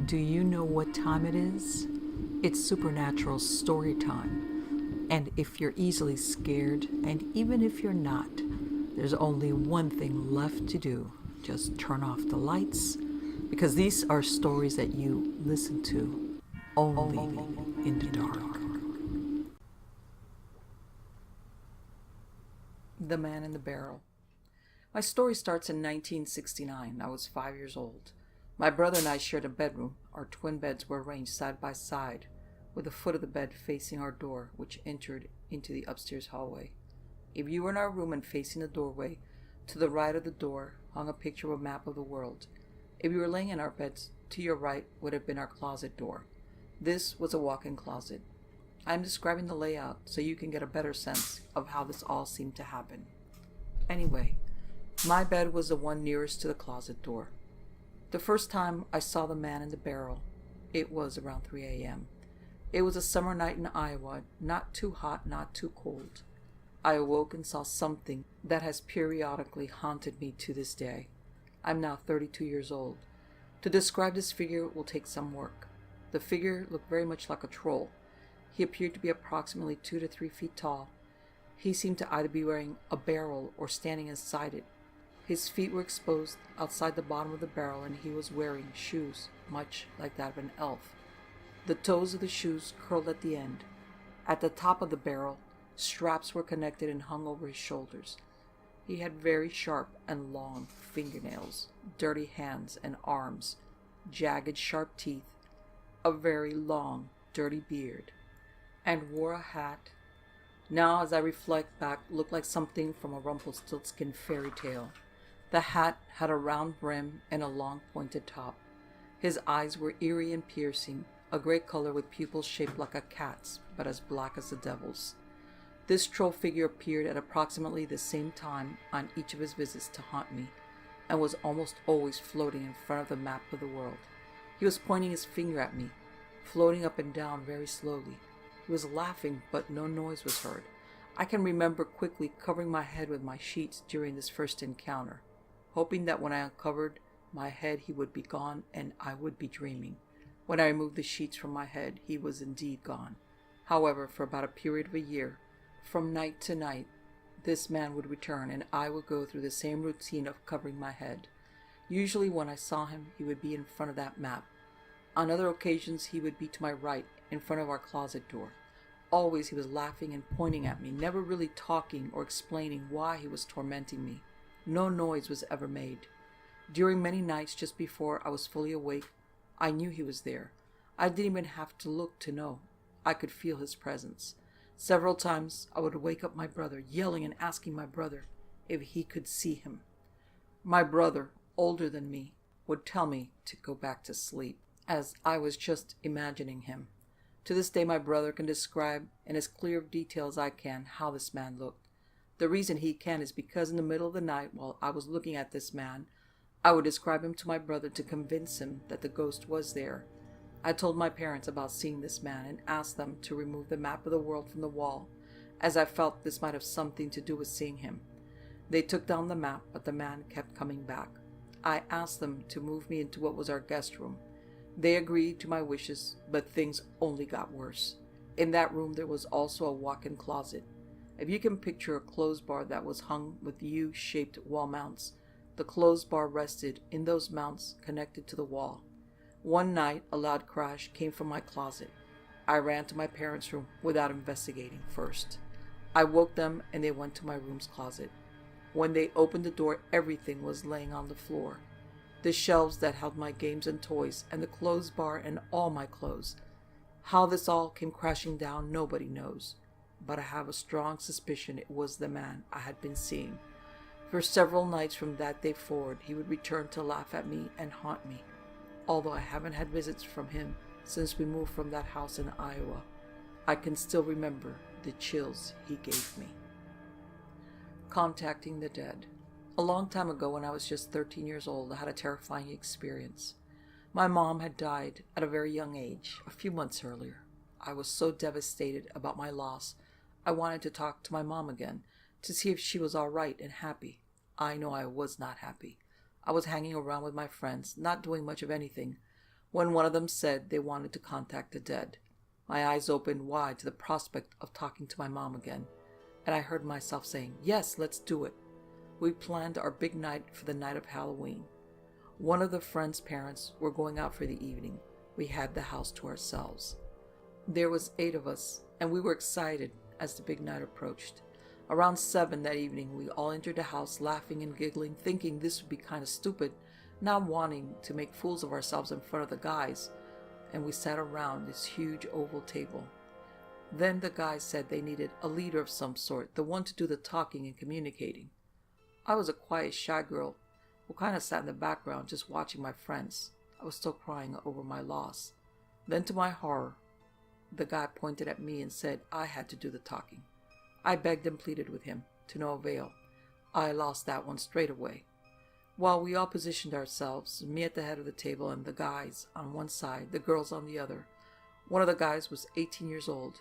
Do you know what time it is? It's supernatural story time. And if you're easily scared, and even if you're not, there's only one thing left to do. Just turn off the lights, because these are stories that you listen to only in the dark. The Man in the Barrel. My story starts in 1969. I was 5 years old. My brother and I shared a bedroom. Our twin beds were arranged side by side, with the foot of the bed facing our door, which entered into the upstairs hallway. If you were in our room and facing the doorway, to the right of the door hung a picture of a map of the world. If you were laying in our beds, to your right would have been our closet door. This was a walk-in closet. I am describing the layout so you can get a better sense of how this all seemed to happen. Anyway, my bed was the one nearest to the closet door. The first time I saw the man in the barrel, it was around 3 a.m. It was a summer night in Iowa, not too hot, not too cold. I awoke and saw something that has periodically haunted me to this day. I'm now 32 years old. To describe this figure will take some work. The figure looked very much like a troll. He appeared to be approximately 2 to 3 feet tall. He seemed to either be wearing a barrel or standing inside it. His feet were exposed outside the bottom of the barrel, and he was wearing shoes, much like that of an elf. The toes of the shoes curled at the end. At the top of the barrel, straps were connected and hung over his shoulders. He had very sharp and long fingernails, dirty hands and arms, jagged sharp teeth, a very long, dirty beard, and wore a hat. Now, as I reflect back, looked like something from a Rumpelstiltskin fairy tale. The hat had a round brim and a long pointed top. His eyes were eerie and piercing, a gray color with pupils shaped like a cat's, but as black as the devil's. This troll figure appeared at approximately the same time on each of his visits to haunt me, and was almost always floating in front of the map of the world. He was pointing his finger at me, floating up and down very slowly. He was laughing, but no noise was heard. I can remember quickly covering my head with my sheets during this first encounter, hoping that when I uncovered my head he would be gone and I would be dreaming. When I removed the sheets from my head, he was indeed gone. However, for about a period of a year, from night to night, this man would return and I would go through the same routine of covering my head. Usually when I saw him, he would be in front of that map. On other occasions, he would be to my right, in front of our closet door. Always he was laughing and pointing at me, never really talking or explaining why he was tormenting me. No noise was ever made. During many nights just before I was fully awake, I knew he was there. I didn't even have to look to know. I could feel his presence. Several times I would wake up my brother, yelling and asking my brother if he could see him. My brother, older than me, would tell me to go back to sleep, as I was just imagining him. To this day my brother can describe in as clear of detail as I can how this man looked. The reason he can is because in the middle of the night, while I was looking at this man, I would describe him to my brother to convince him that the ghost was there. I told my parents about seeing this man and asked them to remove the map of the world from the wall, as I felt this might have something to do with seeing him. They took down the map, but the man kept coming back. I asked them to move me into what was our guest room. They agreed to my wishes, but things only got worse. In that room there was also a walk-in closet. If you can picture a clothes bar that was hung with U-shaped wall mounts, the clothes bar rested in those mounts connected to the wall. One night, a loud crash came from my closet. I ran to my parents' room without investigating first. I woke them and they went to my room's closet. When they opened the door, everything was laying on the floor. The shelves that held my games and toys, and the clothes bar and all my clothes. How this all came crashing down, nobody knows. But I have a strong suspicion it was the man I had been seeing. For several nights from that day forward, he would return to laugh at me and haunt me. Although I haven't had visits from him since we moved from that house in Iowa, I can still remember the chills he gave me. Contacting the dead. A long time ago, when I was just 13 years old, I had a terrifying experience. My mom had died at a very young age, a few months earlier. I was so devastated about my loss, I wanted to talk to my mom again, to see if she was all right and happy. I know I was not happy. I was hanging around with my friends, not doing much of anything, when one of them said they wanted to contact the dead. My eyes opened wide to the prospect of talking to my mom again, and I heard myself saying, "Yes, let's do it." We planned our big night for the night of Halloween. One of the friends' parents were going out for the evening. We had the house to ourselves. There was 8 of us, and we were excited as the big night approached. Around 7 that evening, we all entered the house laughing and giggling, thinking this would be kind of stupid, not wanting to make fools of ourselves in front of the guys, and we sat around this huge oval table. Then the guys said they needed a leader of some sort, the one to do the talking and communicating. I was a quiet, shy girl who kind of sat in the background just watching my friends. I was still crying over my loss. Then to my horror, the guy pointed at me and said I had to do the talking. I begged and pleaded with him, to no avail. I lost that one straight away. While we all positioned ourselves, me at the head of the table and the guys on one side, the girls on the other. One of the guys was 18 years old.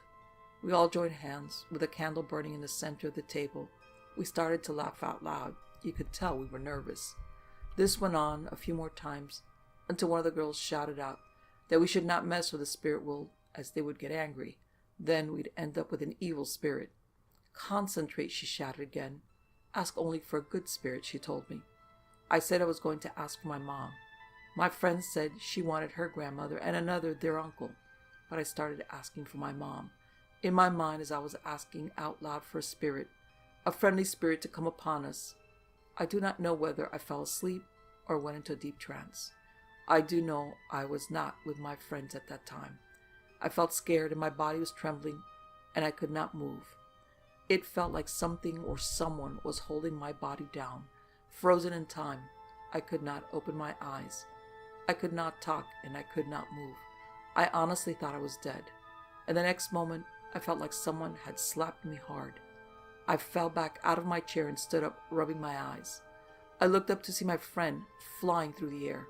We all joined hands, with a candle burning in the center of the table. We started to laugh out loud. You could tell we were nervous. This went on a few more times, until one of the girls shouted out that we should not mess with the spirit world, as they would get angry. Then we'd end up with an evil spirit. "Concentrate," she shouted again. "Ask only for a good spirit," she told me. I said I was going to ask for my mom. My friend said she wanted her grandmother and another their uncle, but I started asking for my mom. In my mind, as I was asking out loud for a spirit, a friendly spirit to come upon us, I do not know whether I fell asleep or went into a deep trance. I do know I was not with my friends at that time. I felt scared and my body was trembling and I could not move. It felt like something or someone was holding my body down, frozen in time. I could not open my eyes. I could not talk and I could not move. I honestly thought I was dead. And the next moment, I felt like someone had slapped me hard. I fell back out of my chair and stood up, rubbing my eyes. I looked up to see my friend flying through the air.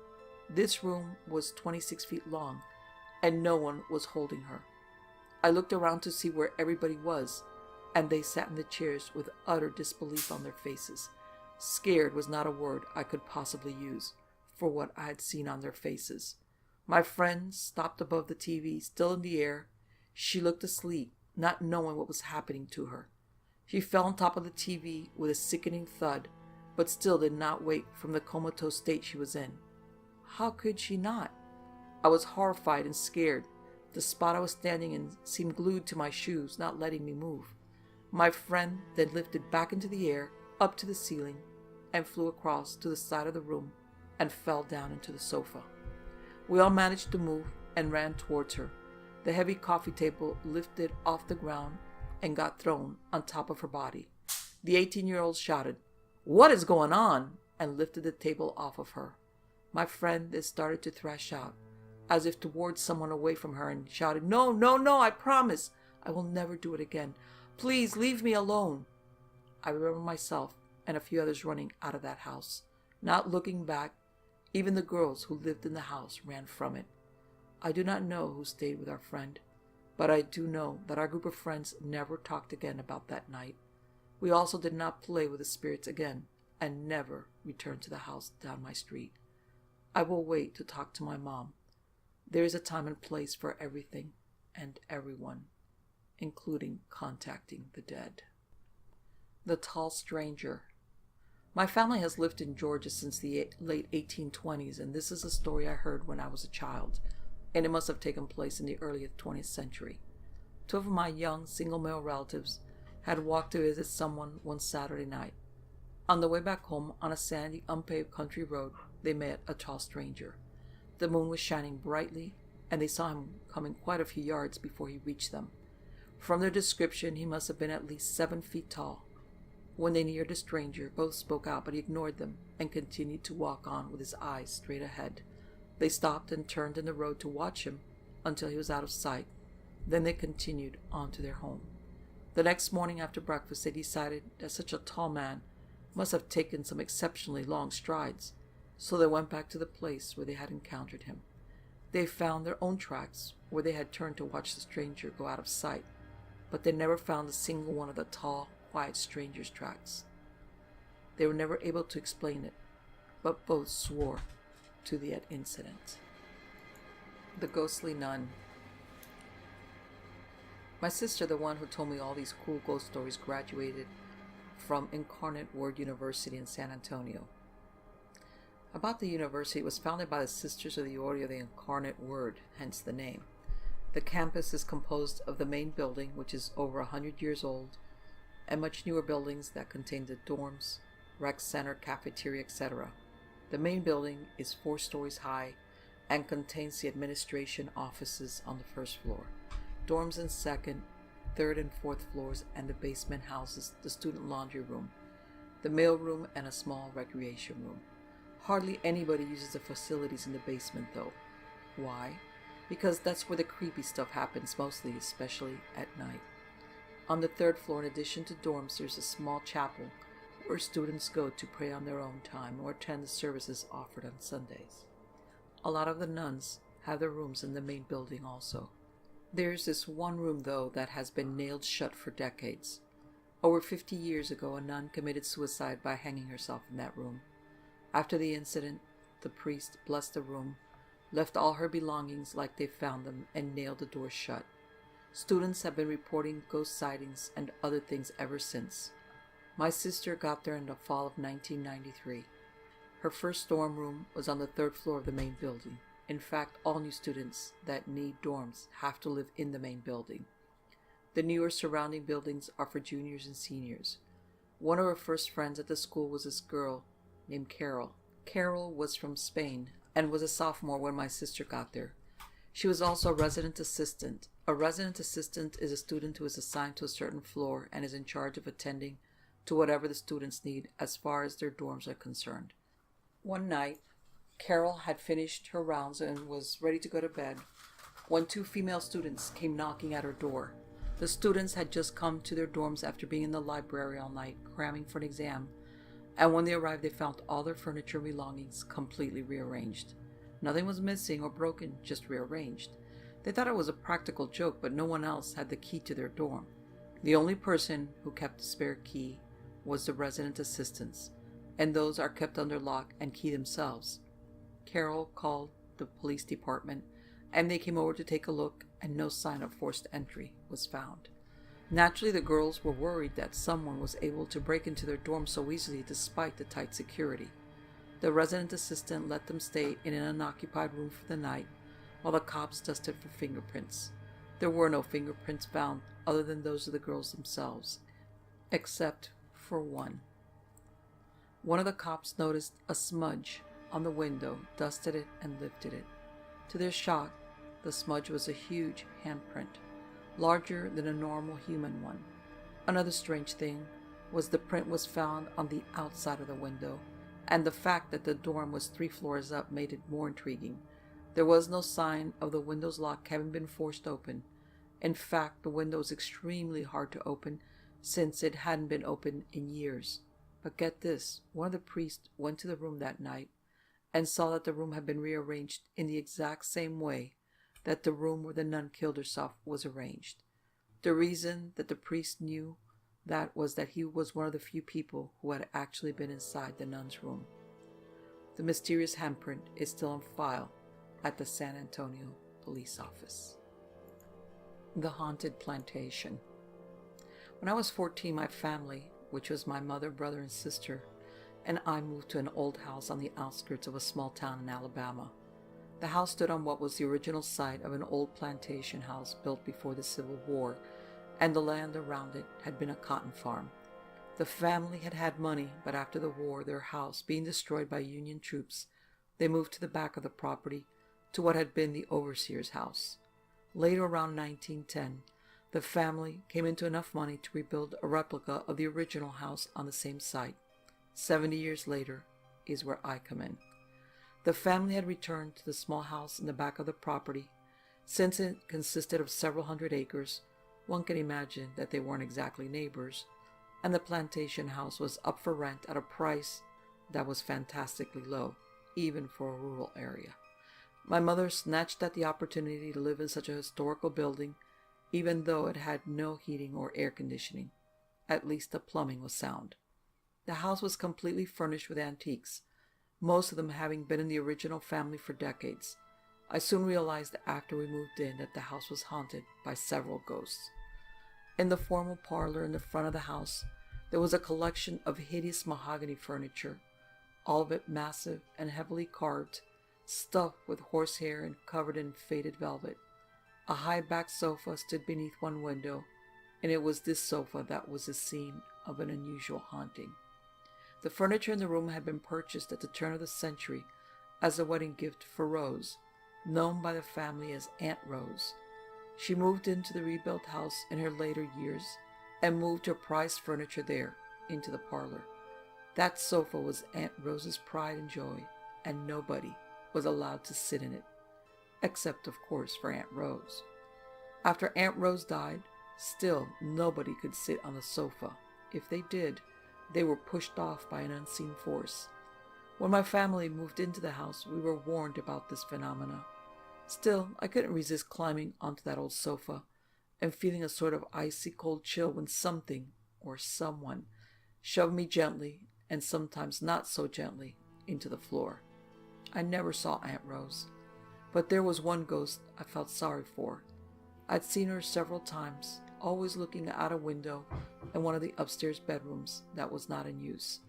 This room was 26 feet long, and no one was holding her. I looked around to see where everybody was, and they sat in the chairs with utter disbelief on their faces. Scared was not a word I could possibly use for what I had seen on their faces. My friend stopped above the TV, still in the air. She looked asleep, not knowing what was happening to her. She fell on top of the TV with a sickening thud, but still did not wake from the comatose state she was in. How could she not? I was horrified and scared. The spot I was standing in seemed glued to my shoes, not letting me move. My friend then lifted back into the air, up to the ceiling, and flew across to the side of the room and fell down into the sofa. We all managed to move and ran towards her. The heavy coffee table lifted off the ground and got thrown on top of her body. The 18-year-old shouted, "What is going on?" and lifted the table off of her. My friend then started to thrash out, as if to ward someone away from her, and shouted, "No, no, no, I promise. I will never do it again. Please leave me alone." I remember myself and a few others running out of that house, not looking back. Even the girls who lived in the house ran from it. I do not know who stayed with our friend, but I do know that our group of friends never talked again about that night. We also did not play with the spirits again and never returned to the house down my street. I will wait to talk to my mom. There is a time and place for everything and everyone, including contacting the dead. The Tall Stranger. My family has lived in Georgia since the late 1820s, and this is a story I heard when I was a child, and it must have taken place in the early 20th century. 2 of my young single male relatives had walked to visit someone one Saturday night. On the way back home on a sandy, unpaved country road, they met a tall stranger. The moon was shining brightly, and they saw him coming quite a few yards before he reached them. From their description, he must have been at least 7 feet tall. When they neared the stranger, both spoke out, but he ignored them and continued to walk on with his eyes straight ahead. They stopped and turned in the road to watch him until he was out of sight. Then they continued on to their home. The next morning after breakfast, they decided that such a tall man must have taken some exceptionally long strides, so they went back to the place where they had encountered him. They found their own tracks where they had turned to watch the stranger go out of sight, but they never found a single one of the tall, quiet stranger's tracks. They were never able to explain it, but both swore to the incident. The Ghostly Nun. My sister, the one who told me all these cool ghost stories, graduated from Incarnate Word University in San Antonio. About the university, it was founded by the Sisters of the Order of the Incarnate Word, hence the name. The campus is composed of the main building, which is over 100 years old, and much newer buildings that contain the dorms, rec center, cafeteria, etc. The main building is 4 stories high and contains the administration offices on the first floor. Dorms in second, third, and fourth floors, and the basement houses the student laundry room, the mail room, and a small recreation room. Hardly anybody uses the facilities in the basement though. Why? Because that's where the creepy stuff happens mostly, especially at night. On the third floor, in addition to dorms, there's a small chapel where students go to pray on their own time or attend the services offered on Sundays. A lot of the nuns have their rooms in the main building also. There's this one room, though, that has been nailed shut for decades. Over 50 years ago, a nun committed suicide by hanging herself in that room. After the incident, the priest blessed the room, left all her belongings like they found them, and nailed the door shut. Students have been reporting ghost sightings and other things ever since. My sister got there in the fall of 1993. Her first dorm room was on the 3rd floor of the main building. In fact, all new students that need dorms have to live in the main building. The newer surrounding buildings are for juniors and seniors. One of her first friends at the school was this girl named Carol. Carol was from Spain and was a sophomore when my sister got there. She was also a resident assistant. A resident assistant is a student who is assigned to a certain floor and is in charge of attending to whatever the students need as far as their dorms are concerned. One night, Carol had finished her rounds and was ready to go to bed when 2 female students came knocking at her door. The students had just come to their dorms after being in the library all night, cramming for an exam, and when they arrived, they found all their furniture and belongings completely rearranged. Nothing was missing or broken, just rearranged. They thought it was a practical joke, but no one else had the key to their dorm. The only person who kept the spare key was the resident assistants, and those are kept under lock and key themselves. Carol called the police department, and they came over to take a look, and no sign of forced entry was found. Naturally, the girls were worried that someone was able to break into their dorm so easily despite the tight security. The resident assistant let them stay in an unoccupied room for the night while the cops dusted for fingerprints. There were no fingerprints found other than those of the girls themselves, except for one. One of the cops noticed a smudge on the window, dusted it, and lifted it. To their shock, the smudge was a huge handprint, larger than a normal human one. Another strange thing was the print was found on the outside of the window, and the fact that the dorm was 3 floors up made it more intriguing. There was no sign of the window's lock having been forced open. In fact, the window was extremely hard to open since it hadn't been opened in years. But get this, one of the priests went to the room that night and saw that the room had been rearranged in the exact same way that the room where the nun killed herself was arranged. The reason that the priest knew that was that he was one of the few people who had actually been inside the nun's room. The mysterious handprint is still on file at the San Antonio Police Office. The Haunted Plantation. When I was 14, my family, which was my mother, brother, and sister, and I moved to an old house on the outskirts of a small town in Alabama. The house stood on what was the original site of an old plantation house built before the Civil War, and the land around it had been a cotton farm. The family had had money, but after the war, their house being destroyed by Union troops, they moved to the back of the property to what had been the overseer's house. Later, around 1910, the family came into enough money to rebuild a replica of the original house on the same site. 70 years later is where I come in. The family had returned to the small house in the back of the property. Since it consisted of several hundred acres, one can imagine that they weren't exactly neighbors, and the plantation house was up for rent at a price that was fantastically low, even for a rural area. My mother snatched at the opportunity to live in such a historical building, even though it had no heating or air conditioning. At least the plumbing was sound. The house was completely furnished with antiques, most of them having been in the original family for decades. I soon realized after we moved in that the house was haunted by several ghosts. In the formal parlor in the front of the house, there was a collection of hideous mahogany furniture, all of it massive and heavily carved, stuffed with horsehair and covered in faded velvet. A high-backed sofa stood beneath one window, and it was this sofa that was the scene of an unusual haunting. The furniture in the room had been purchased at the turn of the century as a wedding gift for Rose, known by the family as Aunt Rose. She moved into the rebuilt house in her later years and moved her prized furniture there into the parlor. That sofa was Aunt Rose's pride and joy, and nobody was allowed to sit in it, except of course for Aunt Rose. After Aunt Rose died, still nobody could sit on the sofa. If they did, they were pushed off by an unseen force. When my family moved into the house, we were warned about this phenomena. Still, I couldn't resist climbing onto that old sofa and feeling a sort of icy cold chill when something or someone shoved me gently, and sometimes not so gently, into the floor. I never saw Aunt Rose, but there was one ghost I felt sorry for. I'd seen her several times, always looking out a window in one of the upstairs bedrooms that was not in use.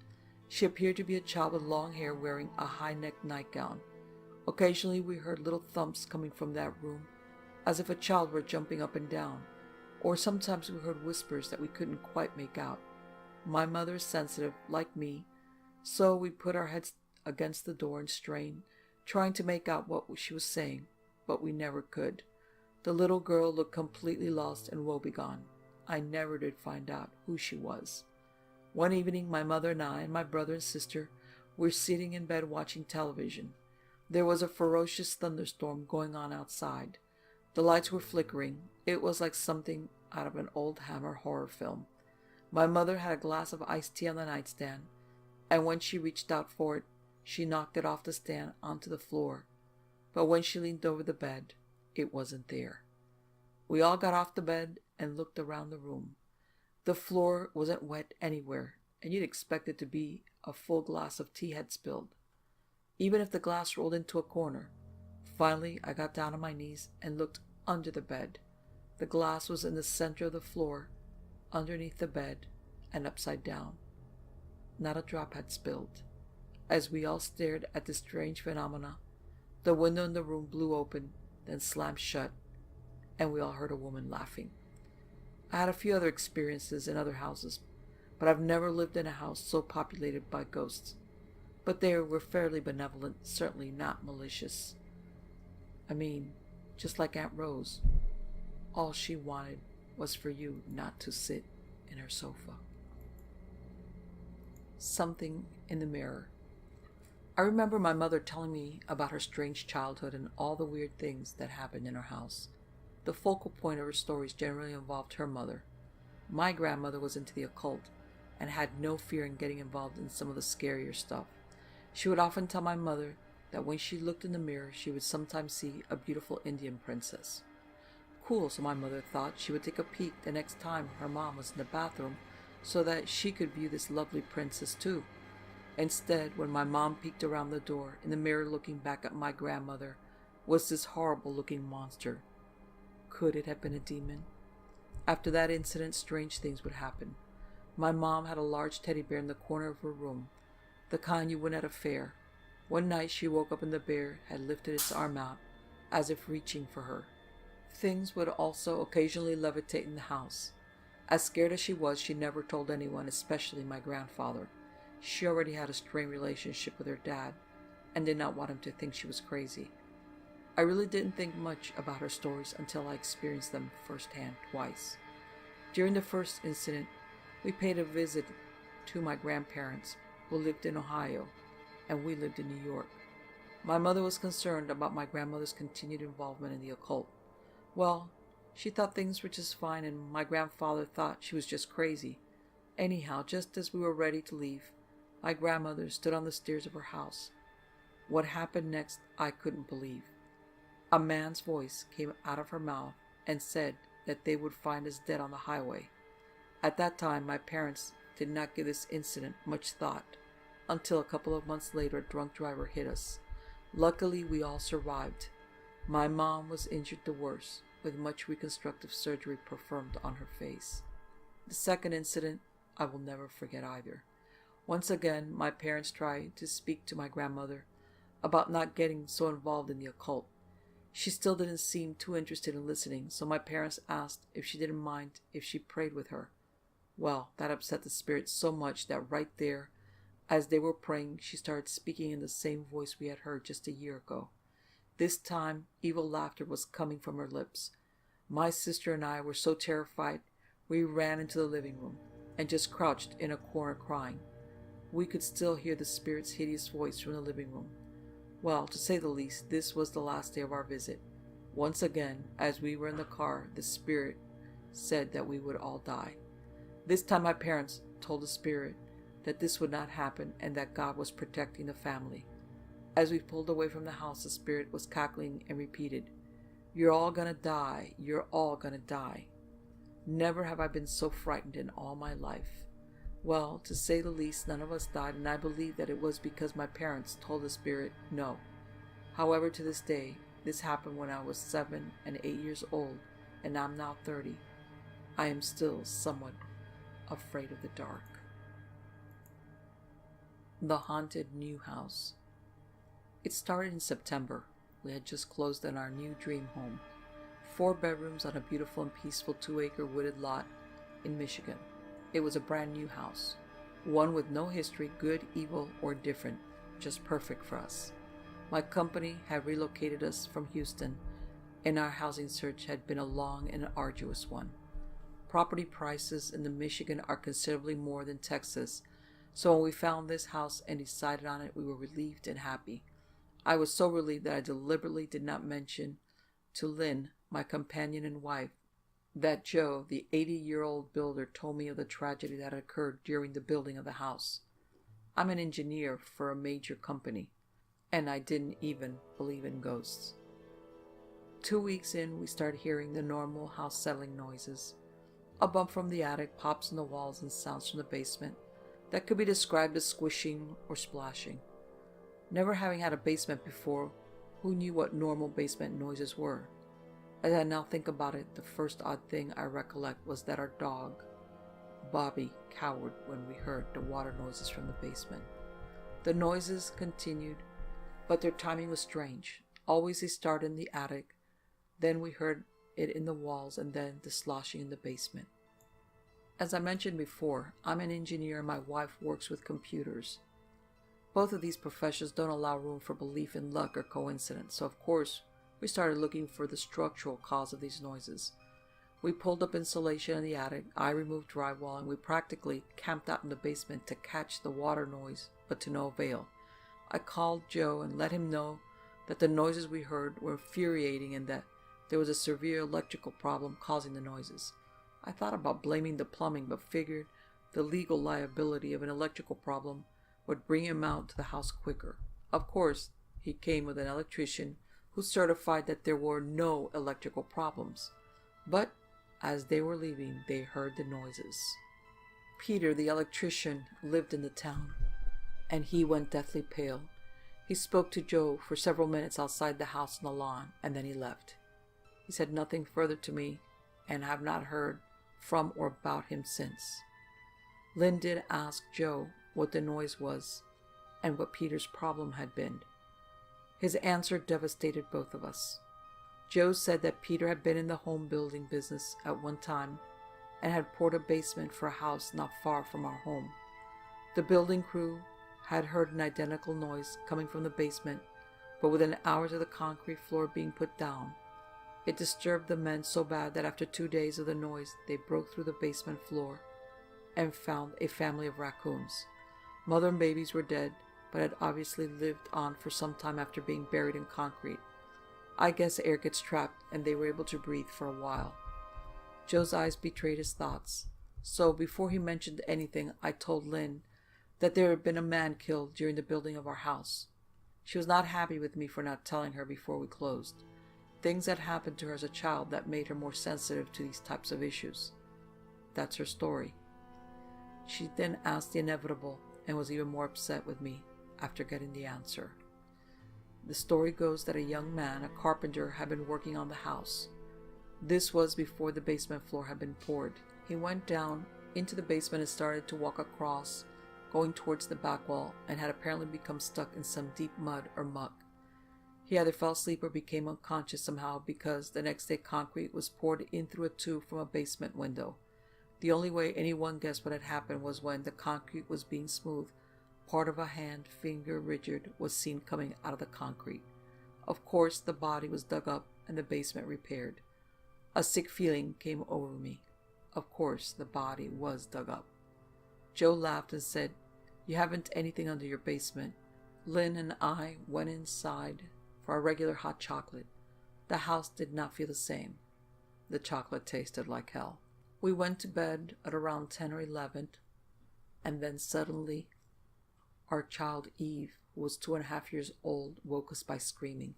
She appeared to be a child with long hair wearing a high-necked nightgown. Occasionally we heard little thumps coming from that room, as if a child were jumping up and down, or sometimes we heard whispers that we couldn't quite make out. My mother is sensitive, like me, so we put our heads against the door and strained, trying to make out what she was saying, but we never could. The little girl looked completely lost and woebegone. I never did find out who she was. One evening, my mother and I and my brother and sister were sitting in bed watching television. There was a ferocious thunderstorm going on outside. The lights were flickering. It was like something out of an old Hammer horror film. My mother had a glass of iced tea on the nightstand, and when she reached out for it, she knocked it off the stand onto the floor. But when she leaned over the bed, it wasn't there. We all got off the bed and looked around the room. The floor wasn't wet anywhere, and you'd expect it to be a full glass of tea had spilled, even if the glass rolled into a corner. Finally, I got down on my knees and looked under the bed. The glass was in the center of the floor, underneath the bed, and upside down. Not a drop had spilled. As we all stared at this strange phenomena, the window in the room blew open, then slammed shut, and we all heard a woman laughing. I had a few other experiences in other houses, but I've never lived in a house so populated by ghosts. But they were fairly benevolent, certainly not malicious. I mean, just like Aunt Rose, all she wanted was for you not to sit in her sofa. Something in the mirror. I remember my mother telling me about her strange childhood and all the weird things that happened in her house. The focal point of her stories generally involved her mother. My grandmother was into the occult and had no fear in getting involved in some of the scarier stuff. She would often tell my mother that when she looked in the mirror, she would sometimes see a beautiful Indian princess. Cool, so my mother thought she would take a peek the next time her mom was in the bathroom so that she could view this lovely princess too. Instead, when my mom peeked around the door, in the mirror looking back at my grandmother was this horrible-looking monster. Could it have been a demon? After that incident, strange things would happen. My mom had a large teddy bear in the corner of her room, the kind you win at a fair. One night she woke up and the bear had lifted its arm out, as if reaching for her. Things would also occasionally levitate in the house. As scared as she was, she never told anyone, especially my grandfather. She already had a strained relationship with her dad, and did not want him to think she was crazy. I really didn't think much about her stories until I experienced them firsthand twice. During the first incident, we paid a visit to my grandparents, who lived in Ohio, and we lived in New York. My mother was concerned about my grandmother's continued involvement in the occult. Well, she thought things were just fine, and my grandfather thought she was just crazy. Anyhow, just as we were ready to leave, my grandmother stood on the stairs of her house. What happened next, I couldn't believe. A man's voice came out of her mouth and said that they would find us dead on the highway. At that time, my parents did not give this incident much thought, until a couple of months later a drunk driver hit us. Luckily, we all survived. My mom was injured the worst, with much reconstructive surgery performed on her face. The second incident I will never forget either. Once again, my parents tried to speak to my grandmother about not getting so involved in the occult. She still didn't seem too interested in listening, so my parents asked if she didn't mind if she prayed with her. Well, that upset the spirit so much that right there, as they were praying, she started speaking in the same voice we had heard just a year ago. This time, evil laughter was coming from her lips. My sister and I were so terrified, we ran into the living room and just crouched in a corner crying. We could still hear the spirit's hideous voice from the living room. Well, to say the least, this was the last day of our visit. Once again, as we were in the car, the spirit said that we would all die. This time my parents told the spirit that this would not happen and that God was protecting the family. As we pulled away from the house, the spirit was cackling and repeated, "You're all gonna die. You're all gonna die." Never have I been so frightened in all my life. Well, to say the least, none of us died, and I believe that it was because my parents told the spirit no. However, to this day, this happened when I was 7 and 8 years old, and I'm now 30. I am still somewhat afraid of the dark. The Haunted New House. It started in September. We had just closed on our new dream home. 4 bedrooms on a beautiful and peaceful 2-acre wooded lot in Michigan. It was a brand new house. One with no history, good, evil, or different. Just perfect for us. My company had relocated us from Houston, and our housing search had been a long and arduous one. Property prices in the Michigan are considerably more than Texas, so when we found this house and decided on it, we were relieved and happy. I was so relieved that I deliberately did not mention to Lynn, my companion and wife, that Joe, the 80-year-old builder, told me of the tragedy that had occurred during the building of the house. I'm an engineer for a major company, and I didn't even believe in ghosts. 2 weeks in, we started hearing the normal house settling noises. A bump from the attic, pops in the walls, and sounds from the basement that could be described as squishing or splashing. Never having had a basement before, who knew what normal basement noises were? As I now think about it, the first odd thing I recollect was that our dog, Bobby, cowered when we heard the water noises from the basement. The noises continued, but their timing was strange. Always they started in the attic, then we heard it in the walls, and then the sloshing in the basement. As I mentioned before, I'm an engineer and my wife works with computers. Both of these professions don't allow room for belief in luck or coincidence, so of course, we started looking for the structural cause of these noises. We pulled up insulation in the attic, I removed drywall, and we practically camped out in the basement to catch the water noise, but to no avail. I called Joe and let him know that the noises we heard were infuriating and that there was a severe electrical problem causing the noises. I thought about blaming the plumbing, but figured the legal liability of an electrical problem would bring him out to the house quicker. Of course, he came with an electrician who certified that there were no electrical problems. But as they were leaving, they heard the noises. Peter, the electrician, lived in the town, and he went deathly pale. He spoke to Joe for several minutes outside the house on the lawn, and then he left. He said nothing further to me, and I have not heard from or about him since. Lynn did ask Joe what the noise was and what Peter's problem had been. His answer devastated both of us. Joe said that Peter had been in the home building business at one time and had poured a basement for a house not far from our home. The building crew had heard an identical noise coming from the basement, but within hours of the concrete floor being put down. It disturbed the men so bad that after 2 days of the noise, they broke through the basement floor and found a family of raccoons. Mother and babies were dead, but had obviously lived on for some time after being buried in concrete. I guess air gets trapped and they were able to breathe for a while. Joe's eyes betrayed his thoughts, so before he mentioned anything, I told Lynn that there had been a man killed during the building of our house. She was not happy with me for not telling her before we closed. Things had happened to her as a child that made her more sensitive to these types of issues. That's her story. She then asked the inevitable and was even more upset with me after getting the answer. The story goes that a young man, a carpenter, had been working on the house. This was before the basement floor had been poured. He went down into the basement and started to walk across, going towards the back wall, and had apparently become stuck in some deep mud or muck. He either fell asleep or became unconscious somehow, because the next day concrete was poured in through a tube from a basement window. The only way anyone guessed what had happened was when the concrete was being smoothed, part of a hand, finger rigid, was seen coming out of the concrete. Of course, the body was dug up and the basement repaired. A sick feeling came over me. Of course, the body was dug up. Joe laughed and said, "You haven't anything under your basement." Lynn and I went inside for our regular hot chocolate. The house did not feel the same. The chocolate tasted like hell. We went to bed at around 10 or 11, and then suddenly our child Eve, who was 2.5 years old, woke us by screaming.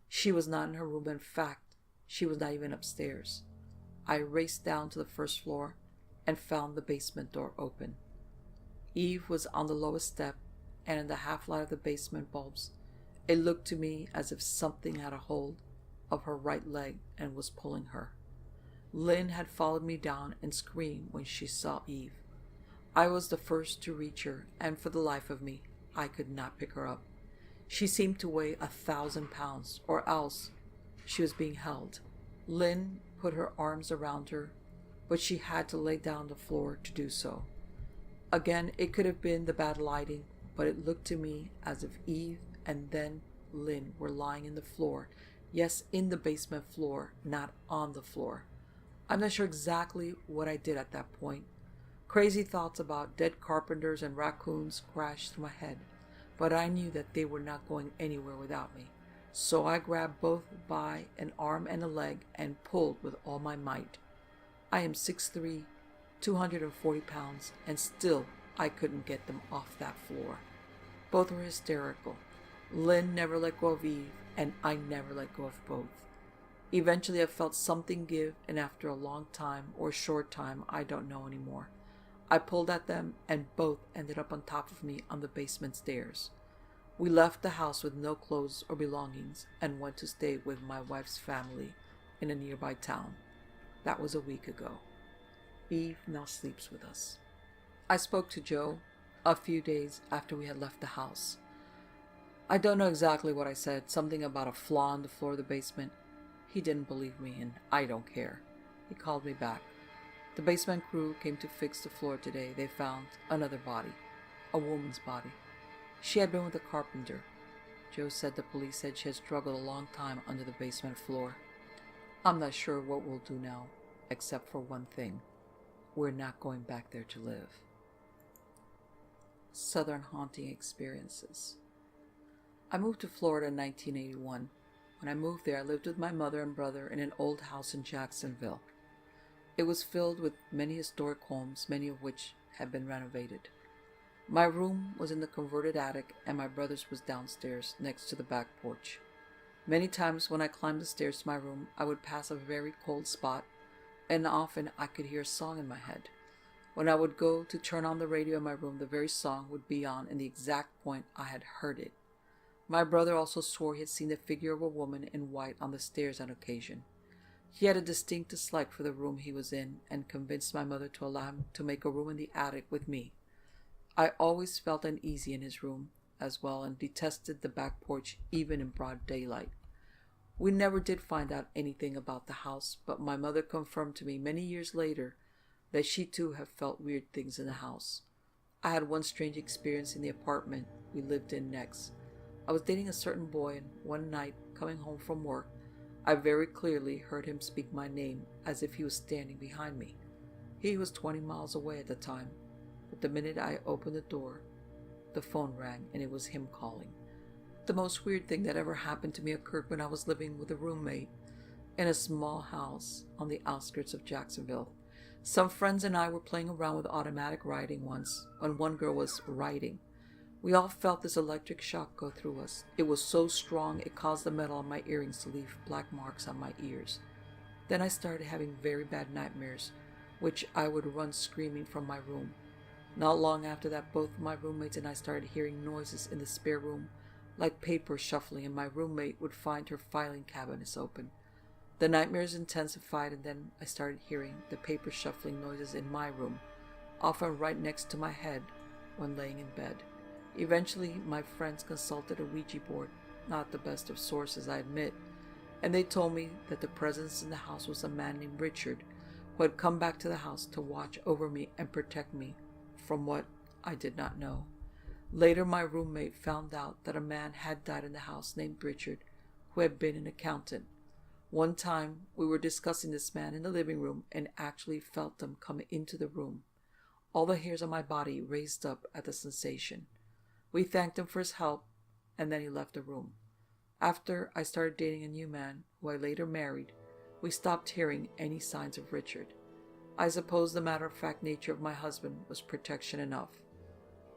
She was not in her room. In fact, she was not even upstairs. I raced down to the first floor and found the basement door open. Eve was on the lowest step, and in the half-light of the basement bulbs, it looked to me as if something had a hold of her right leg and was pulling her. Lynn had followed me down and screamed when she saw Eve. I was the first to reach her, and for the life of me, I could not pick her up. She seemed to weigh 1,000 pounds, or else she was being held. Lynn put her arms around her, but she had to lay down on the floor to do so. Again, it could have been the bad lighting, but it looked to me as if Eve and then Lynn were lying in the floor. Yes, in the basement floor, not on the floor. I'm not sure exactly what I did at that point. Crazy thoughts about dead carpenters and raccoons crashed through my head, but I knew that they were not going anywhere without me. So I grabbed both by an arm and a leg and pulled with all my might. I am 6'3", 240 pounds, and still I couldn't get them off that floor. Both were hysterical. Lynn never let go of Eve, and I never let go of both. Eventually I felt something give, and after a long time, or a short time, I don't know anymore, I pulled at them, and both ended up on top of me on the basement stairs. We left the house with no clothes or belongings and went to stay with my wife's family in a nearby town. That was a week ago. Eve now sleeps with us. I spoke to Joe a few days after we had left the house. I don't know exactly what I said, something about a flaw in the floor of the basement. He didn't believe me, and I don't care. He called me back. The basement crew came to fix the floor today. They found another body, a woman's body. She had been with a carpenter. Joe said the police said she had struggled a long time under the basement floor. I'm not sure what we'll do now, except for one thing. We're not going back there to live. Southern Haunting Experiences. I moved to Florida in 1981. When I moved there, I lived with my mother and brother in an old house in Jacksonville. It was filled with many historic homes, many of which had been renovated. My room was in the converted attic, and my brother's was downstairs, next to the back porch. Many times when I climbed the stairs to my room, I would pass a very cold spot, and often I could hear a song in my head. When I would go to turn on the radio in my room, the very song would be on in the exact point I had heard it. My brother also swore he had seen the figure of a woman in white on the stairs on occasion. He had a distinct dislike for the room he was in, and convinced my mother to allow him to make a room in the attic with me. I always felt uneasy in his room as well, and detested the back porch even in broad daylight. We never did find out anything about the house, but my mother confirmed to me many years later that she too had felt weird things in the house. I had one strange experience in the apartment we lived in next. I was dating a certain boy, and one night, coming home from work, I very clearly heard him speak my name as if he was standing behind me. He was 20 miles away at the time, but the minute I opened the door, the phone rang and it was him calling. The most weird thing that ever happened to me occurred when I was living with a roommate in a small house on the outskirts of Jacksonville. Some friends and I were playing around with automatic writing once, when one girl was writing. We all felt this electric shock go through us. It was so strong it caused the metal on my earrings to leave black marks on my ears. Then I started having very bad nightmares, which I would run screaming from my room. Not long after that, both my roommates and I started hearing noises in the spare room, like paper shuffling, and my roommate would find her filing cabinets open. The nightmares intensified, and then I started hearing the paper shuffling noises in my room, often right next to my head when laying in bed. Eventually, my friends consulted a Ouija board, not the best of sources, I admit, and they told me that the presence in the house was a man named Richard, who had come back to the house to watch over me and protect me from what I did not know. Later, my roommate found out that a man had died in the house named Richard, who had been an accountant. One time, we were discussing this man in the living room and actually felt him come into the room. All the hairs on my body raised up at the sensation. We thanked him for his help, and then he left the room. After I started dating a new man, who I later married, we stopped hearing any signs of Richard. I suppose the matter-of-fact nature of my husband was protection enough.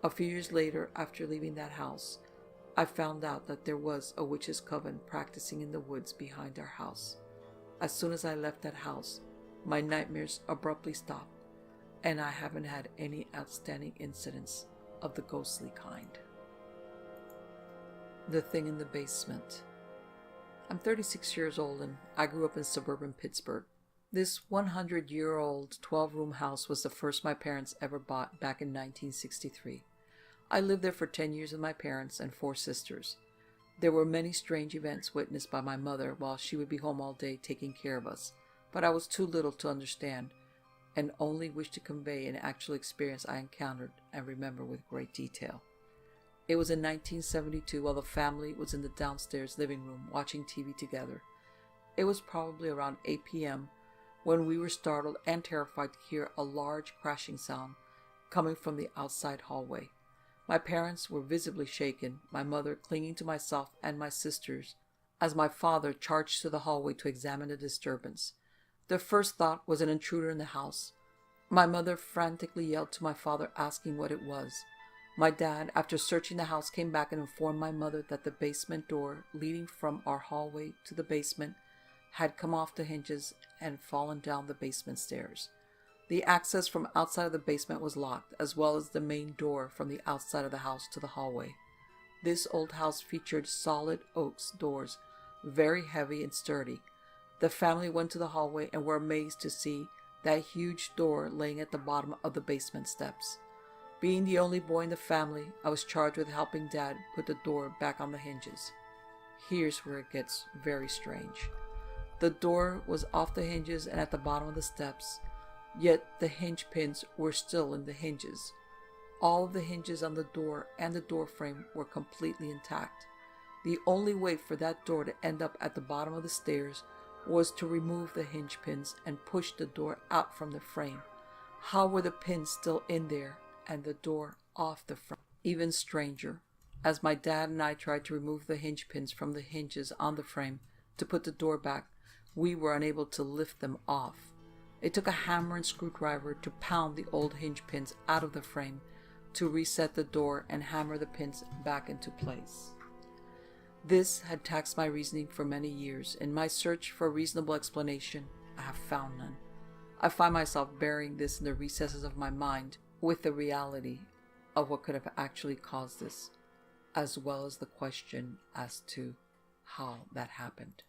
A few years later, after leaving that house, I found out that there was a witch's coven practicing in the woods behind our house. As soon as I left that house, my nightmares abruptly stopped, and I haven't had any outstanding incidents of the ghostly kind. The Thing in the Basement. I'm 36 years old and I grew up in suburban Pittsburgh. This 100-year-old 12-room house was the first my parents ever bought back in 1963. I lived there for 10 years with my parents and 4 sisters. There were many strange events witnessed by my mother while she would be home all day taking care of us, but I was too little to understand and only wished to convey an actual experience I encountered and remember with great detail. It was in 1972 while the family was in the downstairs living room watching TV together. It was probably around 8 p.m. when we were startled and terrified to hear a large crashing sound coming from the outside hallway. My parents were visibly shaken, my mother clinging to myself and my sisters, as my father charged to the hallway to examine the disturbance. The first thought was an intruder in the house. My mother frantically yelled to my father, asking what it was. My dad, after searching the house, came back and informed my mother that the basement door leading from our hallway to the basement had come off the hinges and fallen down the basement stairs. The access from outside of the basement was locked, as well as the main door from the outside of the house to the hallway. This old house featured solid oak doors, very heavy and sturdy. The family went to the hallway and were amazed to see that huge door laying at the bottom of the basement steps. Being the only boy in the family, I was charged with helping Dad put the door back on the hinges. Here's where it gets very strange. The door was off the hinges and at the bottom of the steps, yet the hinge pins were still in the hinges. All of the hinges on the door and the door frame were completely intact. The only way for that door to end up at the bottom of the stairs was to remove the hinge pins and push the door out from the frame. How were the pins still in there and the door off the frame? Even stranger, as my dad and I tried to remove the hinge pins from the hinges on the frame to put the door back, we were unable to lift them off. It took a hammer and screwdriver to pound the old hinge pins out of the frame to reset the door and hammer the pins back into place. This had taxed my reasoning for many years. In my search for a reasonable explanation, I have found none. I find myself burying this in the recesses of my mind with the reality of what could have actually caused this, as well as the question as to how that happened.